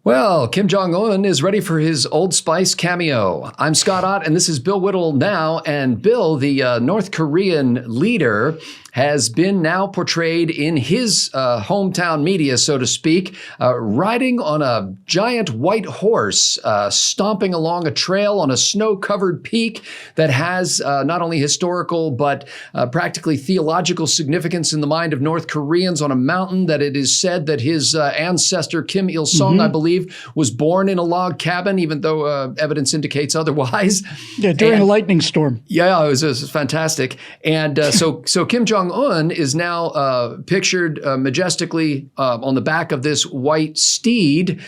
Well, Kim Jong-Un is ready for his Old Spice cameo. I'm Scott Ott, and this is Bill Whittle now. And Bill, the North Korean leader, has been now portrayed in his hometown media, so to speak, riding on a giant white horse, stomping along a trail on a snow-covered peak that has not only historical but practically theological significance in the mind of North Koreans, on a mountain that it is said that his ancestor Kim Il-sung, I believe, was born in a log cabin, even though evidence indicates otherwise. Yeah, during a lightning storm. Yeah, it was fantastic. And so Kim Jong-Un is now pictured majestically on the back of this white steed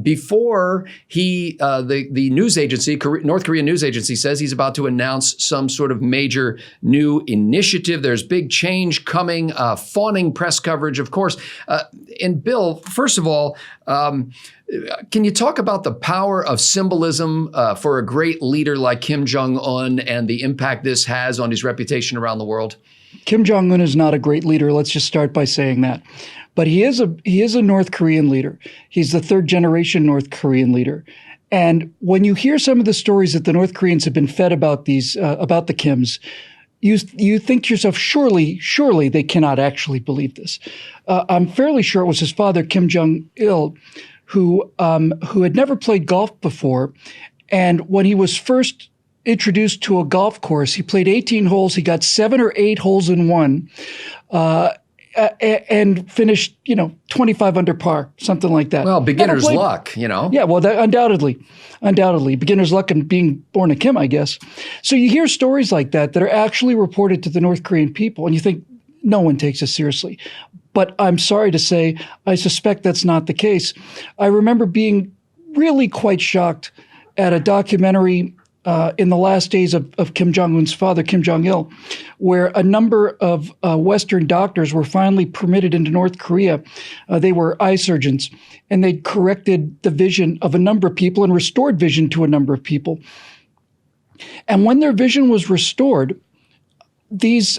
before the news agency, North Korean news agency, says he's about to announce some sort of major new initiative. There's big change coming, fawning press coverage, of course. And Bill, first of all, can you talk about the power of symbolism for a great leader like Kim Jong-un and the impact this has on his reputation around the world? Kim Jong-un is not a great leader. Let's just start by saying that. But he is a North Korean leader. He's the third generation North Korean leader. And when you hear some of the stories that the North Koreans have been fed about about the Kims, you think to yourself, surely they cannot actually believe this. I'm fairly sure it was his father, Kim Jong-Il, who had never played golf before. And when he was first introduced to a golf course, he played 18 holes. He got 7 or 8 holes in one, and finished, 25 under par, something like that. Well, beginner's luck, Yeah, well, undoubtedly, beginner's luck and being born a Kim, I guess. So you hear stories like that are actually reported to the North Korean people, and you think no one takes us seriously. But I'm sorry to say, I suspect that's not the case. I remember being really quite shocked at a documentary in the last days of Kim Jong-un's father, Kim Jong-il, where a number of Western doctors were finally permitted into North Korea. They were eye surgeons, and they'd corrected the vision of a number of people and restored vision to a number of people. And when their vision was restored, these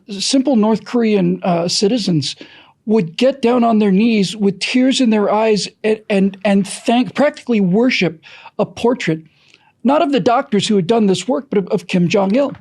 simple North Korean citizens would get down on their knees with tears in their eyes and practically worship a portrait, not of the doctors who had done this work, but of Kim Jong-il.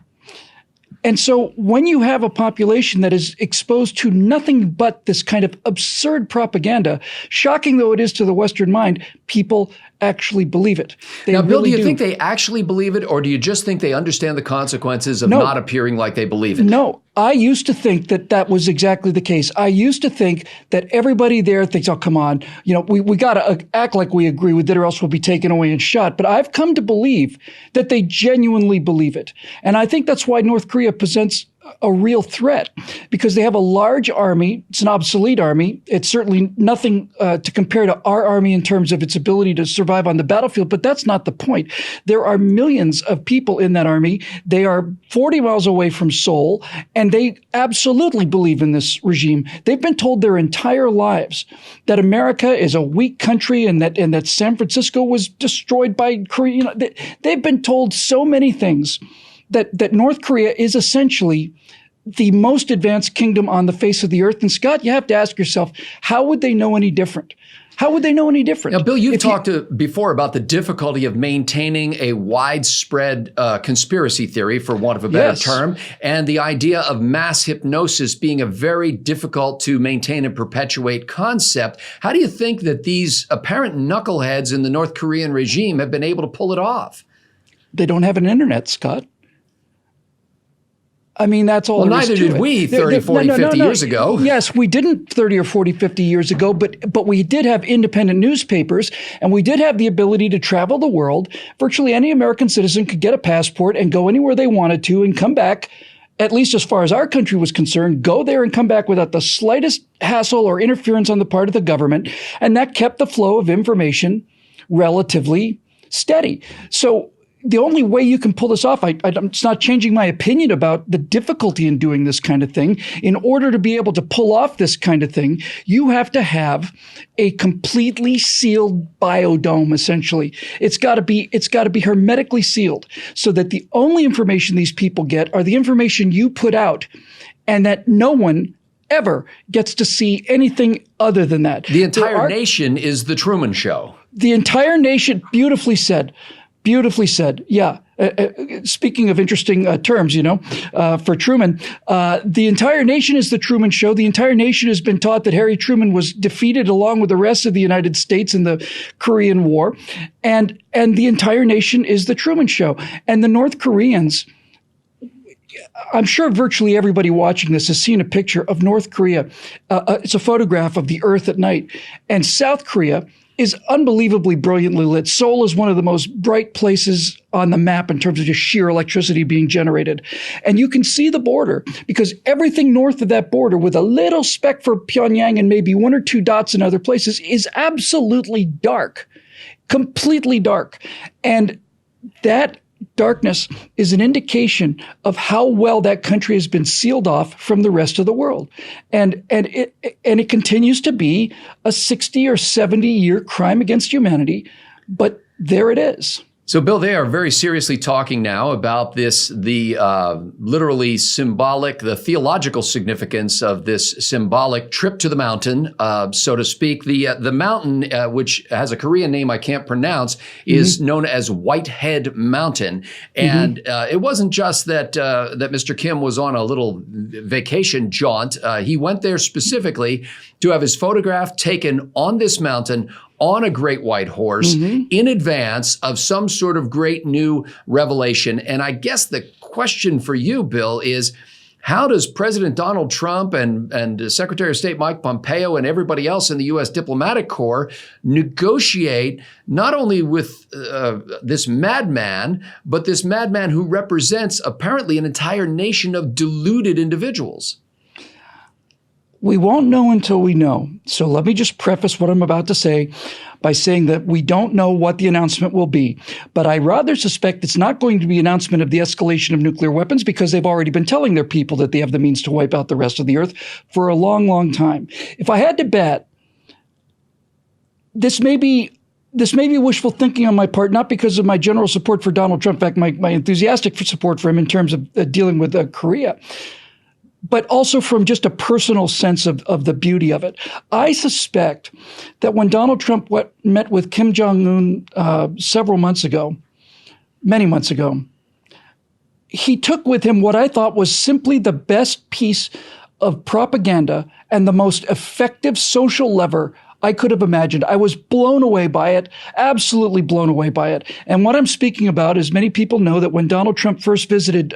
And so when you have a population that is exposed to nothing but this kind of absurd propaganda, shocking though it is to the Western mind, people actually believe it. Now, Bill, do you think they actually believe it, or do you just think they understand the consequences of not appearing like they believe it? No, I used to think that was exactly the case. I used to think that everybody there thinks, oh, come on, we got to act like we agree with it or else we'll be taken away and shot. But I've come to believe that they genuinely believe it. And I think that's why North Korea presents a real threat, because they have a large army. It's an obsolete army. It's certainly nothing to compare to our army in terms of its ability to survive on the battlefield, but that's not the point. There are millions of people in that army. They are 40 miles away from Seoul, and they absolutely believe in this regime. They've been told their entire lives that America is a weak country and that San Francisco was destroyed by Korea. They've been told so many things that North Korea is essentially the most advanced kingdom on the face of the earth. And Scott, you have to ask yourself, how would they know any different? How would they know any different? Now, Bill, you've talked before about the difficulty of maintaining a widespread conspiracy theory, for want of a better term, and the idea of mass hypnosis being a very difficult to maintain and perpetuate concept. How do you think that these apparent knuckleheads in the North Korean regime have been able to pull it off? They don't have an internet, Scott. I mean, that's all. Well, neither did we 30, 40, 50 years ago. Yes, we didn't 30 or 40, 50 years ago, but we did have independent newspapers, and we did have the ability to travel the world. Virtually any American citizen could get a passport and go anywhere they wanted to and come back, at least as far as our country was concerned, go there and come back without the slightest hassle or interference on the part of the government. And that kept the flow of information relatively steady. So the only way you can pull this off, it's not changing my opinion about the difficulty in doing this kind of thing. In order to be able to pull off this kind of thing, you have to have a completely sealed biodome, essentially. It's got to be hermetically sealed so that the only information these people get are the information you put out, and that no one ever gets to see anything other than that. The entire nation is the Truman Show. The entire nation, beautifully said. Beautifully said. Yeah. Speaking of interesting terms, for Truman, the entire nation is the Truman Show. The entire nation has been taught that Harry Truman was defeated along with the rest of the United States in the Korean War. And the entire nation is the Truman Show. And the North Koreans, I'm sure virtually everybody watching this has seen a picture of North Korea. It's a photograph of the Earth at night. And South Korea is unbelievably brilliantly lit. Seoul is one of the most bright places on the map in terms of just sheer electricity being generated. And you can see the border because everything north of that border, with a little speck for Pyongyang and maybe one or two dots in other places, is absolutely dark, completely dark. And that darkness is an indication of how well that country has been sealed off from the rest of the world. And it continues to be a 60 or 70 year crime against humanity, but there it is. So, Bill, they are very seriously talking now about the literally symbolic, the theological significance of this symbolic trip to the mountain, so to speak. The mountain, which has a Korean name I can't pronounce, is known as Whitehead Mountain. And it wasn't just that Mr. Kim was on a little vacation jaunt. He went there specifically to have his photograph taken on this mountain on a great white horse in advance of some sort of great new revelation. And I guess the question for you, Bill, is how does President Donald Trump and Secretary of State Mike Pompeo and everybody else in the U.S. diplomatic corps negotiate not only with this madman, but this madman who represents apparently an entire nation of deluded individuals? We won't know until we know. So let me just preface what I'm about to say by saying that we don't know what the announcement will be. But I rather suspect it's not going to be an announcement of the escalation of nuclear weapons because they've already been telling their people that they have the means to wipe out the rest of the earth for a long, long time. If I had to bet, this may be wishful thinking on my part, not because of my general support for Donald Trump, in fact, my enthusiastic support for him in terms of dealing with Korea, but also from just a personal sense of the beauty of it. I suspect that when Donald Trump met with Kim Jong-Un many months ago, he took with him what I thought was simply the best piece of propaganda and the most effective social lever I could have imagined. I was blown away by it, absolutely blown away by it. And what I'm speaking about is many people know that when Donald Trump first visited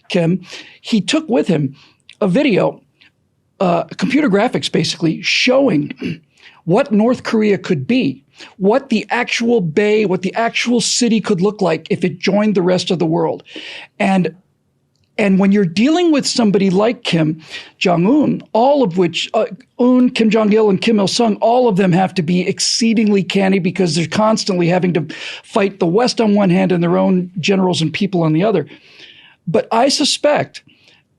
Kim, he took with him a video, computer graphics basically, showing what North Korea could be, what the actual bay, what the actual city could look like if it joined the rest of the world. And when you're dealing with somebody like Kim Jong-Un, all of which, Kim Jong-Il and Kim Il-sung, all of them have to be exceedingly canny because they're constantly having to fight the West on one hand and their own generals and people on the other. But I suspect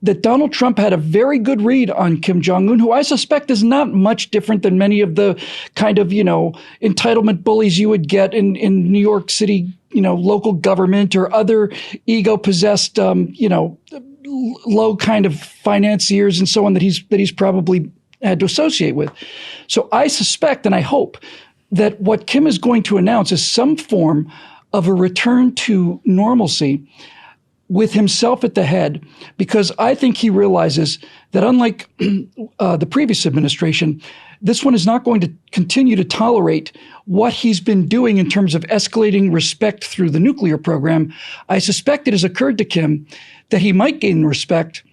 that Donald Trump had a very good read on Kim Jong-Un, who I suspect is not much different than many of the kind of, entitlement bullies you would get in New York City, local government or other ego-possessed, low kind of financiers and so on that he's probably had to associate with. So I suspect and I hope that what Kim is going to announce is some form of a return to normalcy with himself at the head, because I think he realizes that unlike the previous administration, this one is not going to continue to tolerate what he's been doing in terms of escalating respect through the nuclear program. I suspect it has occurred to Kim that he might gain respect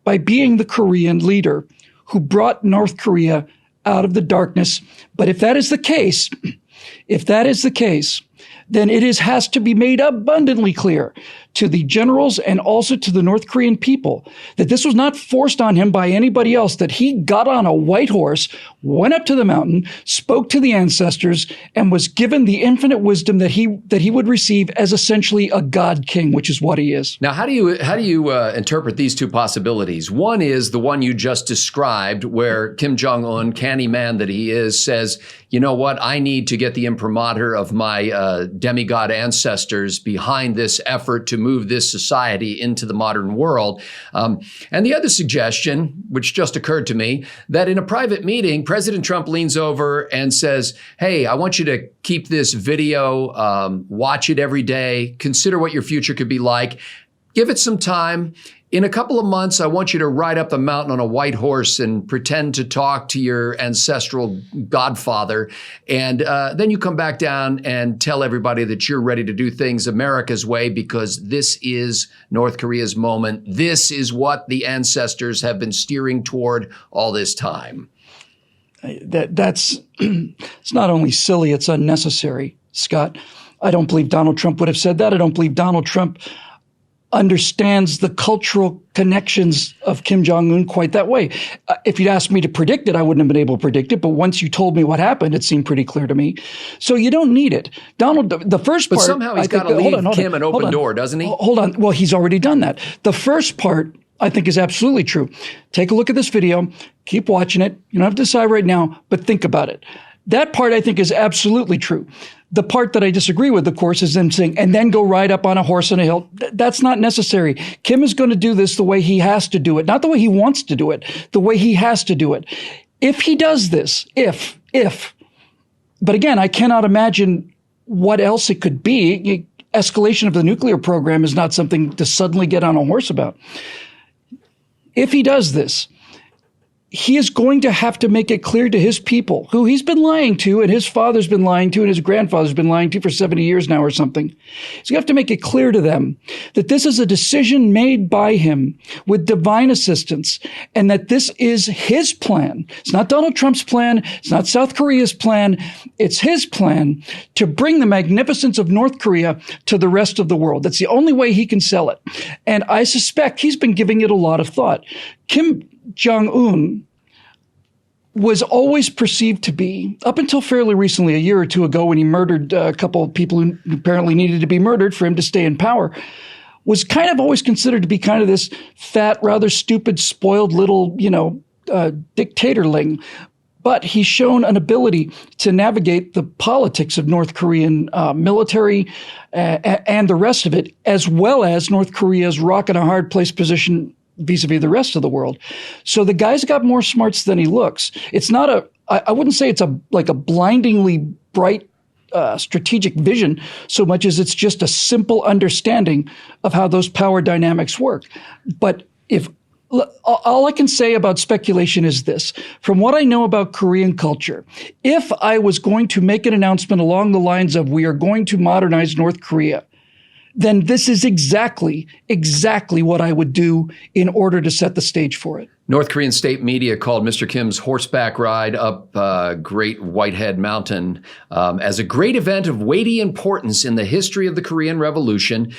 by being the Korean leader who brought North Korea out of the darkness. But if that is the case, then it has to be made abundantly clear to the generals and also to the North Korean people that this was not forced on him by anybody else, that he got on a white horse, went up to the mountain, spoke to the ancestors, and was given the infinite wisdom that he would receive as essentially a god king, which is what he is. Now, how do you interpret these two possibilities? One is the one you just described, where Kim Jong-Un, canny man that he is, says, you know what, I need to get the imprimatur of my demigod ancestors behind this effort to move this society into the modern world. And the other suggestion, which just occurred to me, that in a private meeting, President Trump leans over and says, hey, I want you to keep this video, watch it every day, consider what your future could be like, give it some time. In a couple of months, I want you to ride up the mountain on a white horse and pretend to talk to your ancestral godfather. And then you come back down and tell everybody that you're ready to do things America's way, because this is North Korea's moment. This is what the ancestors have been steering toward all this time. That's it's not only silly, it's unnecessary, Scott. I don't believe Donald Trump would have said that. I don't believe Donald Trump understands the cultural connections of Kim Jong-Un quite that way. If you'd asked me to predict it, I wouldn't have been able to predict it. But once you told me what happened, it seemed pretty clear to me. So you don't need it. Donald, the first part— But somehow he's got to leave Kim an open door, doesn't he? Hold on. Well, he's already done that. The first part, I think, is absolutely true. Take a look at this video. Keep watching it. You don't have to decide right now, but think about it. That part, I think, is absolutely true. The part that I disagree with, of course, is them saying, and then go ride up on a horse on a hill. That's not necessary. Kim is going to do this the way he has to do it, not the way he wants to do it, the way he has to do it. If he does this, but again, I cannot imagine what else it could be. Escalation of the nuclear program is not something to suddenly get on a horse about. If he does this, he is going to have to make it clear to his people, who he's been lying to, and his father's been lying to, and his grandfather's been lying to for 70 years now or something. He's going to have to make it clear to them that this is a decision made by him with divine assistance, and that this is his plan. It's not Donald Trump's plan. It's not South Korea's plan. It's his plan to bring the magnificence of North Korea to the rest of the world. That's the only way he can sell it. And I suspect he's been giving it a lot of thought. Kim Jong-Un was always perceived to be, up until fairly recently, a year or two ago, when he murdered a couple of people who apparently needed to be murdered for him to stay in power, was kind of always considered to be kind of this fat, rather stupid, spoiled little, dictatorling. But he's shown an ability to navigate the politics of North Korean military and the rest of it, as well as North Korea's rock and a hard place position vis-a-vis the rest of the world. So the guy's got more smarts than he looks. It's not I wouldn't say it's like a blindingly bright strategic vision so much as it's just a simple understanding of how those power dynamics work. But all I can say about speculation is this. From what I know about Korean culture, if I was going to make an announcement along the lines of we are going to modernize North Korea, then this is exactly what I would do in order to set the stage for it. North Korean state media called Mr. Kim's horseback ride up Great Whitehead Mountain as a great event of weighty importance in the history of the Korean Revolution.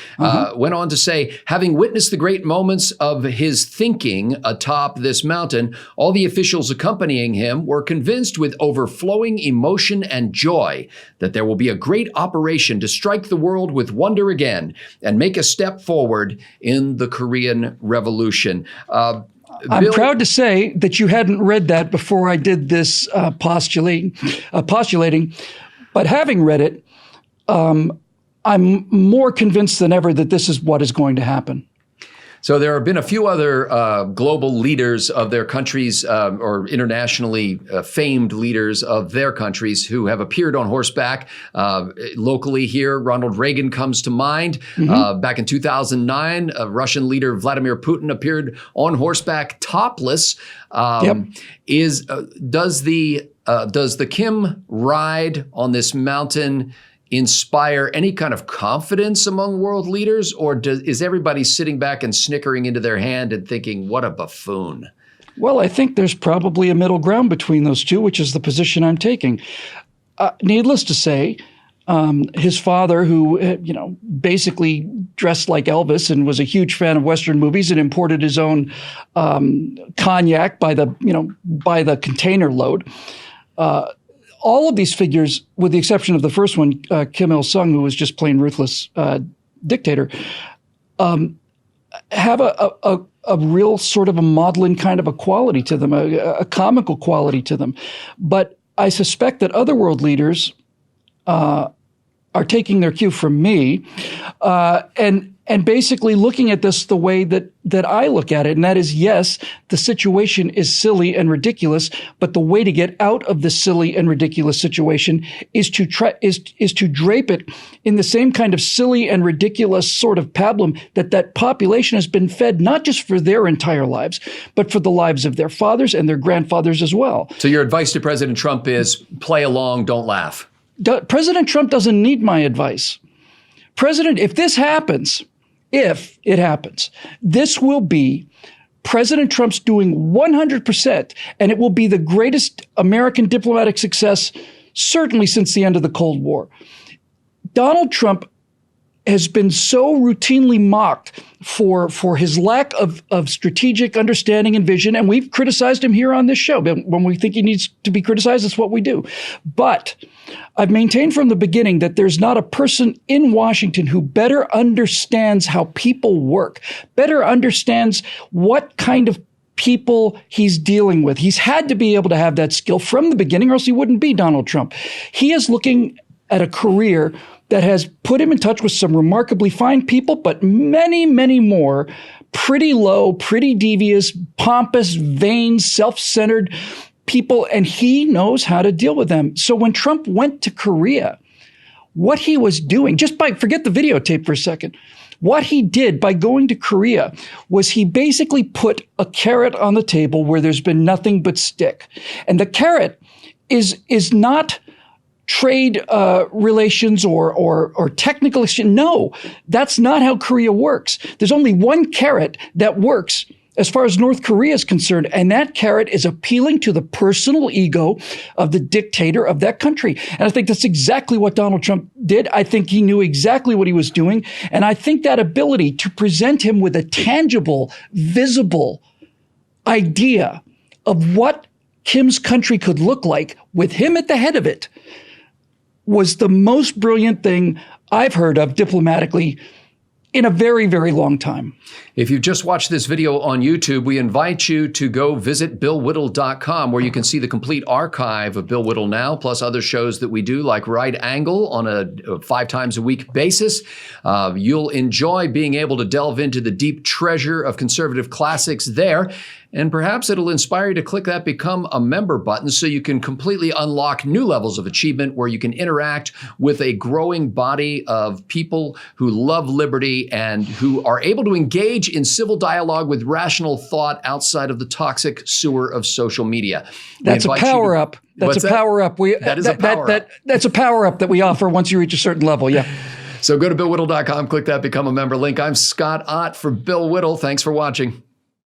Went on to say, having witnessed the great moments of his thinking atop this mountain, all the officials accompanying him were convinced with overflowing emotion and joy that there will be a great operation to strike the world with wonder again and make a step forward in the Korean Revolution. I'm proud to say that you hadn't read that before I did this postulating, but having read it, I'm more convinced than ever that this is what is going to happen. So there have been a few other global leaders of their countries or internationally famed leaders of their countries who have appeared on horseback. Locally here, Ronald Reagan comes to mind. Back in 2009, Russian leader Vladimir Putin appeared on horseback topless. Does the Kim ride on this mountain inspire any kind of confidence among world leaders, or is everybody sitting back and snickering into their hand and thinking, what a buffoon? Well, I think there's probably a middle ground between those two, which is the position I'm taking. Needless to say, his father, who basically dressed like Elvis and was a huge fan of Western movies and imported his own cognac by the container load. All of these figures, with the exception of the first one, Kim Il-sung, who was just plain ruthless dictator, have a real sort of a maudlin kind of a quality to them, a comical quality to them. But I suspect that other world leaders are taking their cue from me, and and basically looking at this the way that I look at it. And that is, yes, the situation is silly and ridiculous, but the way to get out of the silly and ridiculous situation is to drape it in the same kind of silly and ridiculous sort of pablum that population has been fed, not just for their entire lives, but for the lives of their fathers and their grandfathers as well. So your advice to President Trump is play along, don't laugh. President Trump doesn't need my advice. If it happens, this will be President Trump's doing 100%, and it will be the greatest American diplomatic success, certainly since the end of the Cold War. Donald Trump has been so routinely mocked for his lack of strategic understanding and vision, and we've criticized him here on this show. When we think he needs to be criticized, that's what we do. But I've maintained from the beginning that there's not a person in Washington who better understands how people work, better understands what kind of people he's dealing with. He's had to be able to have that skill from the beginning, or else he wouldn't be Donald Trump. He is looking at a career that has put him in touch with some remarkably fine people, but many, many more pretty low, pretty devious, pompous, vain, self-centered people, and he knows how to deal with them. So when Trump went to Korea, what he was doing, forget the videotape for a second, what he did by going to Korea was he basically put a carrot on the table where there's been nothing but stick. And the carrot is not trade relations or technical exchange. No, that's not how Korea works. There's only one carrot that works as far as North Korea is concerned, and that carrot is appealing to the personal ego of the dictator of that country. And I think that's exactly what Donald Trump did. I think he knew exactly what he was doing, and I think that ability to present him with a tangible, visible idea of what Kim's country could look like with him at the head of it was the most brilliant thing I've heard of diplomatically in a very, very long time. If you've just watched this video on YouTube, we invite you to go visit BillWhittle.com, where you can see the complete archive of Bill Whittle Now, plus other shows that we do, like Right Angle on a 5 times a week basis. You'll enjoy being able to delve into the deep treasure of conservative classics there. And perhaps it'll inspire you to click that Become a Member button so you can completely unlock new levels of achievement where you can interact with a growing body of people who love liberty and who are able to engage in civil dialogue with rational thought outside of the toxic sewer of social media. That's a power up. That's a power up. That's a power up that we offer once you reach a certain level. Yeah. So go to BillWhittle.com, click that Become a Member link. I'm Scott Ott for Bill Whittle. Thanks for watching.